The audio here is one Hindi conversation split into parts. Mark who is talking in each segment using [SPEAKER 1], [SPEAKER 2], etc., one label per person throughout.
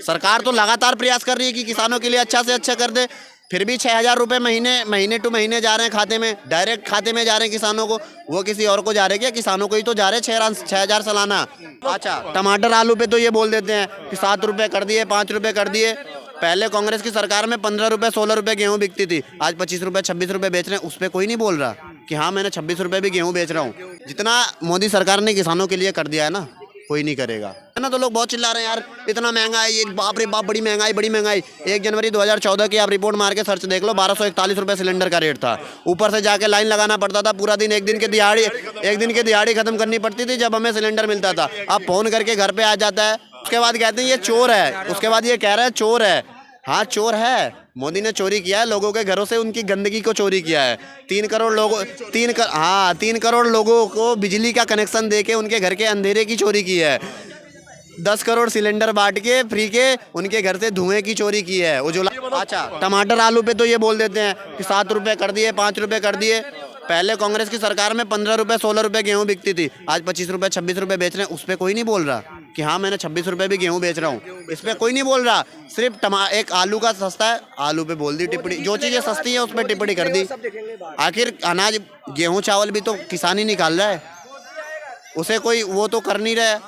[SPEAKER 1] सरकार तो लगातार प्रयास कर रही है कि किसानों के लिए अच्छा से अच्छा कर दे, फिर भी 6,000 रुपये महीने टू महीने जा रहे हैं खाते में, डायरेक्ट खाते में जा रहे हैं किसानों को। वो किसी और को जा रहे हैं क्या? किसानों को ही तो जा रहे हैं 6,000 सालाना। अच्छा, टमाटर आलू पे तो ये बोल देते हैं कि 7 रुपये कर दिए, 5 रुपये कर दिए। पहले कांग्रेस की सरकार में 15 रुपये 16 रुपये गेहूँ बिकती थी, आज 25 रुपये 26 रुपये बेच रहे हैं। उस पर कोई नहीं बोल रहा कि हाँ मैंने 26 रुपये भी गेहूँ बेच रहा हूँ। जितना मोदी सरकार ने किसानों के लिए कर दिया है ना, कोई नहीं करेगा, है ना। तो लोग बहुत चिल्ला रहे हैं यार, इतना महंगा है ये, बाप रे बाप, बड़ी महंगाई। 1 जनवरी 2014 की आप रिपोर्ट मार के सर्च देख लो, 1241 रुपये सिलेंडर का रेट था। ऊपर से जाके लाइन लगाना पड़ता था पूरा दिन, एक दिन के दिहाड़ी खत्म करनी पड़ती थी जब हमें सिलेंडर मिलता था। अब फोन करके घर पे आ जाता है, उसके बाद कहते हैं ये चोर है, उसके बाद ये कह रहा है चोर है। हाँ चोर है, मोदी ने चोरी किया है, लोगों के घरों से उनकी गंदगी को चोरी किया है। 3 करोड़ लोगों को बिजली का कनेक्शन देके उनके घर के अंधेरे की चोरी की है। 10 करोड़ सिलेंडर बांट के फ्री के उनके घर से धुएं की चोरी की है उज्ज्वला। अच्छा, टमाटर आलू पे तो ये बोल देते हैं कि 7 रुपये कर दिए, 5 रुपये कर दिए। पहले कांग्रेस की सरकार में 15 रुपये 16 रुपये गेहूँ बिकती थी, आज 25 रुपये 26 रुपये बेच रहे हैं। उस पर कोई नहीं बोल रहा कि हाँ मैंने 26 रुपये भी गेहूँ बेच रहा हूँ। इस पर कोई नहीं बोल रहा, सिर्फ एक आलू का सस्ता है, आलू पे बोल दी टिप्पणी। जो चीज़ें सस्ती है उस पर टिप्पणी कर दी। आखिर अनाज गेहूँ चावल भी तो किसान ही निकाल रहा है, उसे कोई वो तो कर नहीं रहा है,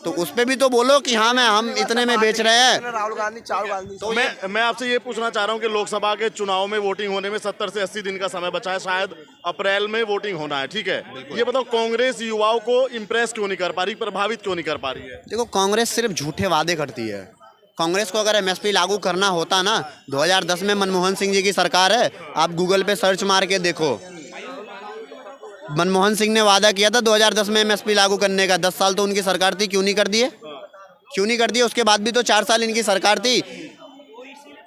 [SPEAKER 1] तो उस पे भी तो बोलो कि हाँ हम इतने में बेच रहे हैं।
[SPEAKER 2] राहुल गांधी
[SPEAKER 3] तो मैं आपसे ये पूछना चाह रहा हूँ कि लोकसभा के चुनाव में वोटिंग होने में 70 से 80 दिन का समय बचा है, शायद अप्रैल में वोटिंग होना है, ठीक है। ये बताओ कांग्रेस युवाओं को इम्प्रेस क्यों नहीं कर पा रही, प्रभावित क्यों नहीं कर पा रही है?
[SPEAKER 1] देखो, कांग्रेस सिर्फ झूठे वादे करती है। कांग्रेस को अगर एमएसपी लागू करना होता ना, 2010 में मनमोहन सिंह जी की सरकार है, आप गूगल पे सर्च मार के देखो, मनमोहन सिंह ने वादा किया था 2010 में एमएसपी लागू करने का। 10 साल तो उनकी सरकार थी, क्यों नहीं कर दिए? उसके बाद भी तो 4 साल इनकी सरकार थी।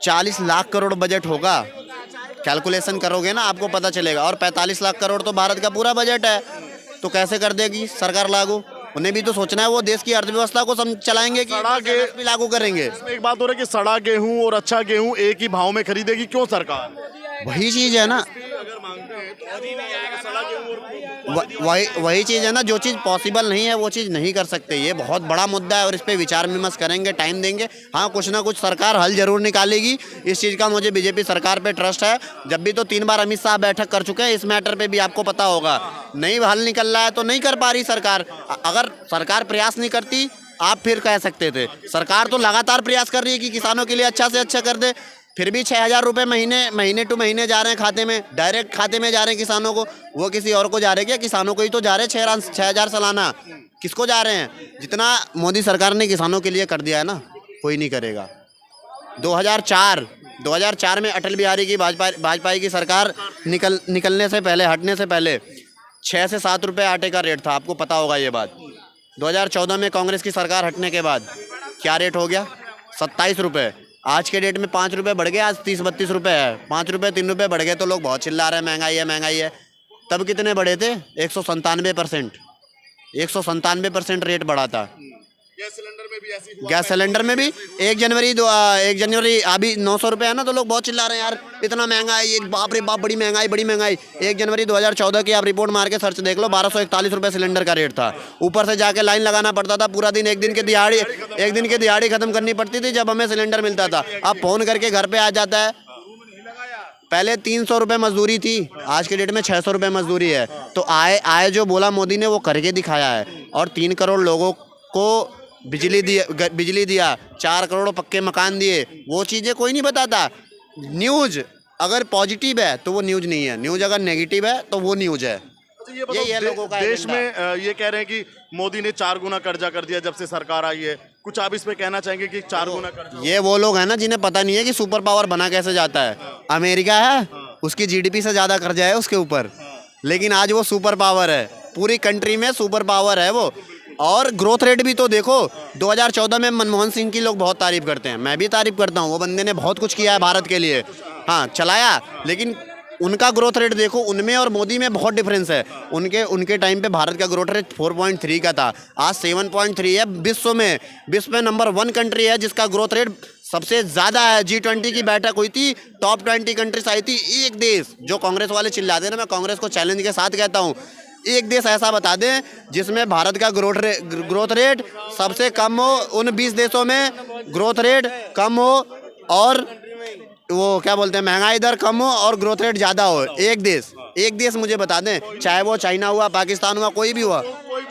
[SPEAKER 1] 40 लाख करोड़ बजट होगा, कैलकुलेशन करोगे ना आपको पता चलेगा। और 45 लाख करोड़ तो भारत का पूरा बजट है, तो कैसे कर देगी सरकार लागू? उन्हें भी तो सोचना है, वो देश की अर्थव्यवस्था को चलाएंगे कि एमएसपी लागू करेंगे।
[SPEAKER 3] एक बात हो रही है कि सड़ा गेहूं और अच्छा गेहूं एक ही भाव में खरीदेगी, क्यों सरकार?
[SPEAKER 1] वही चीज़ है ना, वही चीज़ है ना, जो चीज़ पॉसिबल नहीं है वो चीज़ नहीं कर सकते। ये बहुत बड़ा मुद्दा है और इस पे विचार विमर्श करेंगे, टाइम देंगे। हाँ, कुछ ना कुछ सरकार हल जरूर निकालेगी, इस चीज़ का मुझे बीजेपी सरकार पे ट्रस्ट है। जब भी तो 3 बार अमित शाह बैठक कर चुके हैं इस मैटर पे भी, आपको पता होगा। नहीं हल निकल रहा है तो नहीं कर पा रही सरकार। अगर सरकार प्रयास नहीं करती, आप फिर कह सकते थे। सरकार तो लगातार प्रयास कर रही है कि किसानों के लिए अच्छा से अच्छा कर दे, फिर भी 6,000 रुपये महीने टू महीने जा रहे हैं खाते में, डायरेक्ट खाते में जा रहे हैं किसानों को। वो किसी और को जा रहे हैं क्या? किसानों को ही तो जा रहे हैं 6,000 सालाना। किसको जा रहे हैं? जितना मोदी सरकार ने किसानों के लिए कर दिया है ना, कोई नहीं करेगा। 2004 में अटल बिहारी की वाजपेयी की सरकार निकलने से पहले, हटने से पहले 6 से 7 रुपये आटे का रेट था, आपको पता होगा ये बात। 2014 में कांग्रेस की सरकार हटने के बाद क्या रेट हो गया? 27 रुपये। आज के डेट में 5 रुपये बढ़ गए, आज 30-32 रुपये है। 5 रुपये 3 रुपये बढ़ गए तो लोग बहुत चिल्ला रहे हैं महंगाई है। तब कितने बढ़े थे? 197% रेट बढ़ा था। गैस सिलेंडर में भी 1 जनवरी अभी 900 रुपये है ना, तो लोग बहुत चिल्ला रहे हैं यार, इतना महंगा है ये, बाप रे बाप, बड़ी महंगाई। 1 जनवरी 2014 की आप रिपोर्ट मार के सर्च देख लो, 1241 रुपये सिलेंडर का रेट था। ऊपर से जाके लाइन लगाना पड़ता था पूरा दिन, एक दिन की दिहाड़ी खत्म करनी पड़ती थी जब हमें सिलेंडर मिलता था। अब फोन करके घर पे आ जाता है। पहले 300 रुपये मजदूरी थी, आज के डेट में 600 रुपये मजदूरी है। तो आए जो बोला मोदी ने वो करके दिखाया है। और 3 करोड़ लोगों को बिजली दिया, 4 करोड़ पक्के मकान दिए, वो चीज़ें कोई नहीं बताता। न्यूज़ अगर पॉजिटिव है तो वो न्यूज़ नहीं है, न्यूज़ अगर नेगेटिव है तो वो न्यूज़ है।
[SPEAKER 3] ये लोगों का देश में ये कह रहे हैं कि मोदी ने 4 गुना कर्जा कर दिया जब से सरकार आई है, कुछ आप इस पे कहना चाहेंगे कि 4 गुना कर्जा?
[SPEAKER 1] ये वो लोग हैं ना जिन्हें पता नहीं है कि सुपर पावर बना कैसे जाता है। अमेरिका है, उसकी जीडीपी से ज़्यादा कर्जा है उसके ऊपर, लेकिन आज वो सुपर पावर है, पूरी कंट्री में सुपर पावर है वो। और ग्रोथ रेट भी तो देखो, 2014 में मनमोहन सिंह की लोग बहुत तारीफ करते हैं, मैं भी तारीफ करता हूँ, वो बंदे ने बहुत कुछ किया है भारत के लिए, हाँ चलाया, लेकिन उनका ग्रोथ रेट देखो, उनमें और मोदी में बहुत डिफरेंस है। उनके टाइम पे भारत का ग्रोथ रेट 4.3 का था, आज 7.3 है। विश्व में नंबर 1 कंट्री है जिसका ग्रोथ रेट सबसे ज़्यादा है। G20 की बैठक हुई थी, टॉप 20 कंट्रीज आई थी। एक देश, जो कांग्रेस वाले चिल्लाते हैं ना, मैं कांग्रेस को चैलेंज के साथ कहता हूँ, एक देश ऐसा बता दें जिसमें भारत का ग्रोथ रेट सबसे कम हो, उन 20 देशों में ग्रोथ रेट कम हो और वो क्या बोलते हैं महंगाई दर कम हो और ग्रोथ रेट ज़्यादा हो। एक देश मुझे बता दें, चाहे वो चाइना हुआ, पाकिस्तान हुआ, कोई भी हुआ,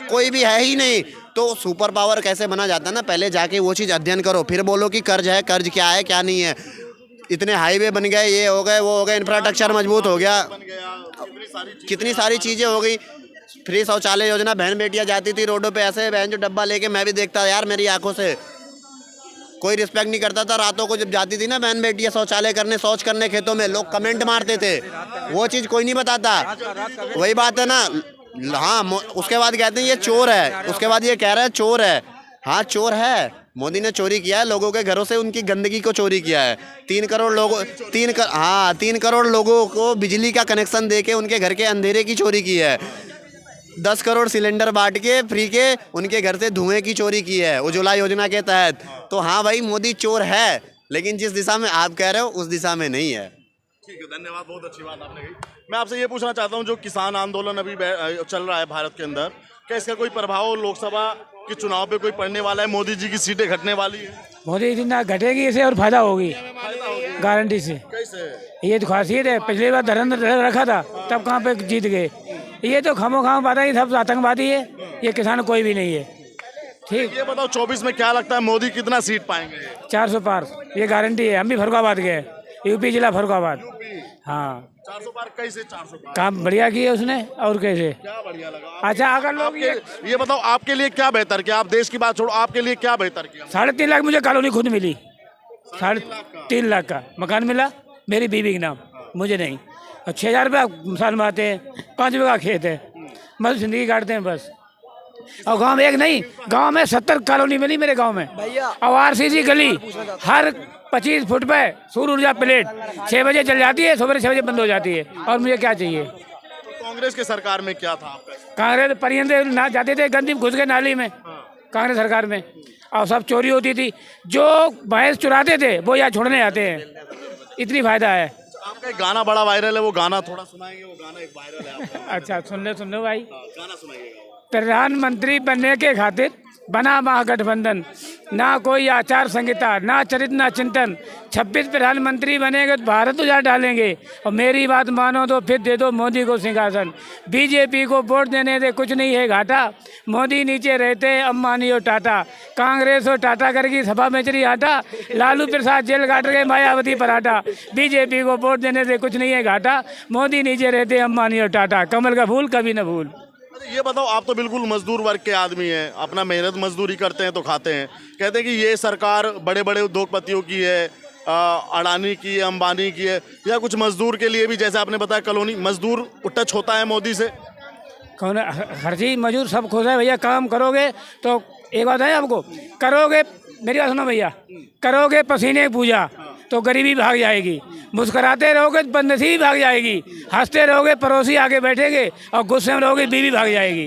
[SPEAKER 1] कोई भी है ही नहीं। तो सुपर पावर कैसे बना जाता है ना, पहले जाके वो चीज़ अध्ययन करो, फिर बोलो कि कर्ज है, कर्ज क्या है क्या नहीं है। इतने हाईवे बन गए, ये हो गए, वो हो गए, इंफ्रास्ट्रक्चर मजबूत हो गया, कितनी सारी चीज़ें हो गई। फ्री शौचालय योजना, बहन बेटियां जाती थी रोडों पे ऐसे बहन जो डब्बा लेके, मैं भी देखता यार मेरी आंखों से, कोई रिस्पेक्ट नहीं करता था। रातों को जब जाती थी ना बहन बेटियां शौचालय करने, शौच करने खेतों में, लोग कमेंट मारते थे, वो चीज़ कोई नहीं बताता। वही बात है ना। हाँ, उसके बाद कहते हैं ये चोर है, उसके बाद ये कह रहा है चोर है। हाँ चोर है, मोदी ने चोरी किया है, लोगों के घरों से उनकी गंदगी को चोरी किया है। 3 करोड़ लोगों 3 करोड़ लोगों को बिजली का कनेक्शन देके उनके घर के अंधेरे की चोरी की है। 10 करोड़ सिलेंडर बांट के फ्री के उनके घर से धुएं की चोरी की है उज्ज्वला योजना के तहत। तो हाँ भाई, मोदी चोर है, लेकिन जिस दिशा में आप कह रहे हो उस दिशा में नहीं है।
[SPEAKER 3] ठीक है, धन्यवाद, बहुत अच्छी बात आपने कही। मैं आपसे ये पूछना चाहता हूँ, जो किसान आंदोलन अभी चल रहा है भारत के अंदर, क्या इसका कोई प्रभाव लोकसभा के चुनाव पे कोई पड़ने वाला है? मोदी जी की सीटें घटने वाली है?
[SPEAKER 2] मोदी जी ना घटेगी इसे और फायदा होगी, गारंटी से।
[SPEAKER 3] कैसे?
[SPEAKER 2] ये तो खासियत है, पिछली बार धरंधर रखा था तब कहाँ पे जीत गए। ये तो खामो खाम बात है, सब आतंकवादी है, ये किसान कोई भी नहीं है। ठीक,
[SPEAKER 3] ये बताओ 24 में क्या लगता है मोदी कितना सीट पाएंगे?
[SPEAKER 2] 400 पार, ये गारंटी है। हम भी फरुखाबाद गए, यूपी जिला फरुखाबाद। हाँ,
[SPEAKER 3] 400 पार कैसे? 400 पार
[SPEAKER 2] काम बढ़िया किया उसने, और कैसे?
[SPEAKER 3] क्या बढ़िया लगा?
[SPEAKER 2] अच्छा, अगर लोग
[SPEAKER 3] ये बताओ आपके लिए क्या बेहतर किया? आप देश की बात छोड़ो, आपके लिए क्या बेहतर किया?
[SPEAKER 2] 3.5 लाख मुझे कॉलोनी खुद मिली, 3.5 लाख का मकान मिला मेरी बीवी के नाम, मुझे नहीं। और 6,000 रुपया साल में आते हैं, 5 बीघा खेत है, बस जिंदगी काटते हैं बस। और गांव में एक नहीं, गांव में 70 कॉलोनी मिली मेरे गांव में। और आरसीसी गली हर 25 फुट पे सूर्य ऊर्जा प्लेट 6 बजे चल जाती है, सुबह 6 बजे बंद हो जाती है। और मुझे क्या चाहिए?
[SPEAKER 3] तो कांग्रेस के सरकार में क्या था आपका?
[SPEAKER 2] कांग्रेस परिंदे ना जाते थे, गंदी घुस गए नाली में कांग्रेस सरकार में, और सब चोरी होती थी। जो भैंस चुराते थे वो यहाँ छोड़ने आते हैं, इतनी फायदा है।
[SPEAKER 3] आपका एक गाना बड़ा वायरल है, वो गाना थोड़ा सुनाएंगे? वो गाना एक वायरल है आपका।
[SPEAKER 2] अच्छा, सुन लो भाई।
[SPEAKER 3] गाना सुनाइएगा।
[SPEAKER 2] प्रधानमंत्री बनने के खातिर बना महागठबंधन, ना कोई आचार संहिता, ना चरित्र, ना चिंतन। 26 प्रधानमंत्री बनेंगे तो भारत उजाड़ डालेंगे। और मेरी बात मानो तो फिर दे दो मोदी को सिंहासन। बीजेपी को वोट देने से कुछ नहीं है घाटा, मोदी नीचे रहते अंबानी और टाटा। कांग्रेस और टाटा करेगी सभा में चली आटा, लालू प्रसाद जेल काट गए मायावती पराठा। बीजेपी को वोट देने से कुछ नहीं है घाटा, मोदी नीचे रहते अंबानी और टाटा। कमल का फूल कभी न भूल।
[SPEAKER 3] ये बताओ, आप तो बिल्कुल मजदूर वर्ग के आदमी हैं, अपना मेहनत मजदूरी करते हैं तो खाते हैं। कहते हैं कि ये सरकार बड़े बड़े उद्योगपतियों की है, अडानी की है, अंबानी की है, या कुछ मजदूर के लिए भी, जैसे आपने बताया कॉलोनी, मजदूर टच होता है मोदी से?
[SPEAKER 2] कौन? हर चीज मजदूर सब खुश है भैया। काम करोगे तो एक बात है आपको, करोगे, मेरी बात सुनो भैया, करोगे पसीने की पूजा तो गरीबी भाग जाएगी। मुस्कुराते रहोगे तो बदनसीबी भाग जाएगी। हंसते रहोगे पड़ोसी आगे बैठेंगे, और गुस्से में रहोगे बीवी भाग जाएगी।